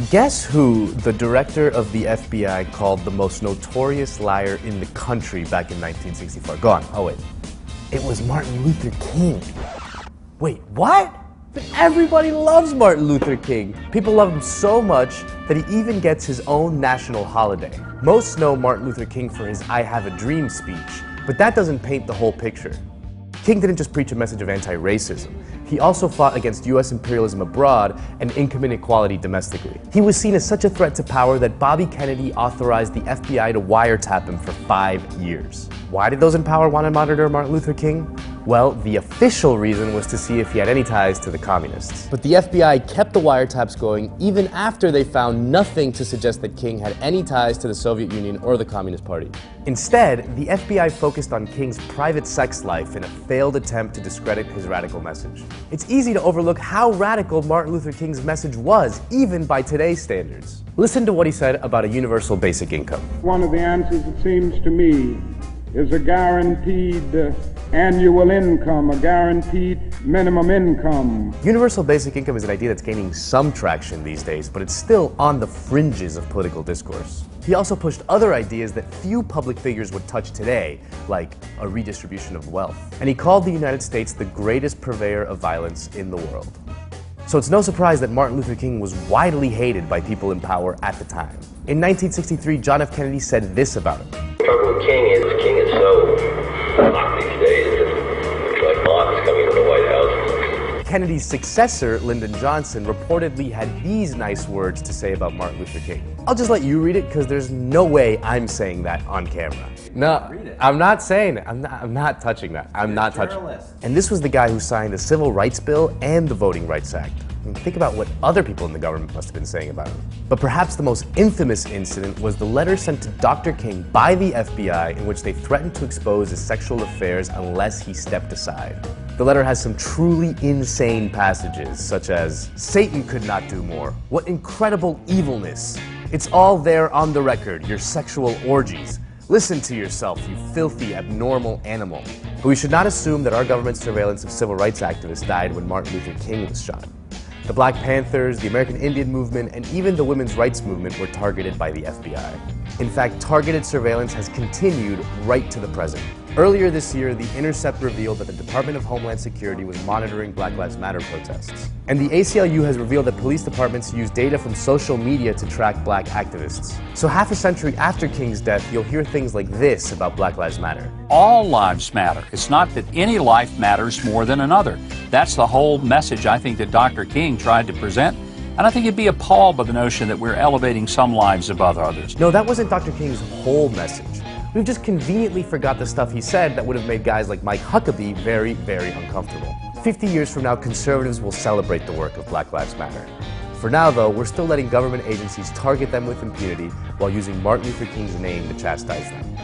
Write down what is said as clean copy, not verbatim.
Guess who the director of the FBI called the most notorious liar in the country back in 1964? Go on. Oh, wait. It was Martin Luther King. Wait, what? But everybody loves Martin Luther King. People love him so much that he even gets his own national holiday. Most know Martin Luther King for his I Have a Dream speech, but that doesn't paint the whole picture. King didn't just preach a message of anti-racism. He also fought against US imperialism abroad and income inequality domestically. He was seen as such a threat to power that Bobby Kennedy authorized the FBI to wiretap him for 5 years. Why did those in power want to monitor Martin Luther King? Well, the official reason was to see if he had any ties to the communists. But the FBI kept the wiretaps going even after they found nothing to suggest that King had any ties to the Soviet Union or the Communist Party. Instead, the FBI focused on King's private sex life in a failed attempt to discredit his radical message. It's easy to overlook how radical Martin Luther King's message was, even by today's standards. Listen to what he said about a universal basic income. One of the answers, it seems to me, is a guaranteed annual income, a guaranteed minimum income. Universal basic income is an idea that's gaining some traction these days, but it's still on the fringes of political discourse. He also pushed other ideas that few public figures would touch today, like a redistribution of wealth. And he called the United States the greatest purveyor of violence in the world. So it's no surprise that Martin Luther King was widely hated by people in power at the time. In 1963, John F. Kennedy said this about him. The trouble with King is so hot these days. It's like moths coming into the White House. Kennedy's successor, Lyndon Johnson, reportedly had these nice words to say about Martin Luther King. I'll just let you read it because there's no way I'm saying that on camera. No, I'm not saying it. I'm not touching that. I'm not touching it. And this was the guy who signed the Civil Rights Bill and the Voting Rights Act. And think about what other people in the government must have been saying about him. But perhaps the most infamous incident was the letter sent to Dr. King by the FBI in which they threatened to expose his sexual affairs unless he stepped aside. The letter has some truly insane passages, such as, "Satan could not do more. What incredible evilness. It's all there on the record, your sexual orgies. Listen to yourself, you filthy, abnormal animal." But we should not assume that our government's surveillance of civil rights activists died when Martin Luther King was shot. The Black Panthers, the American Indian movement, and even the women's rights movement were targeted by the FBI. In fact, targeted surveillance has continued right to the present. Earlier this year, The Intercept revealed that the Department of Homeland Security was monitoring Black Lives Matter protests. And the ACLU has revealed that police departments use data from social media to track black activists. So half a century after King's death, you'll hear things like this about Black Lives Matter. All lives matter. It's not that any life matters more than another. That's the whole message I think that Dr. King tried to present. And I think you'd be appalled by the notion that we're elevating some lives above others. No, that wasn't Dr. King's whole message. We've just conveniently forgot the stuff he said that would have made guys like Mike Huckabee very, very uncomfortable. 50 years from now, conservatives will celebrate the work of Black Lives Matter. For now, though, we're still letting government agencies target them with impunity while using Martin Luther King's name to chastise them.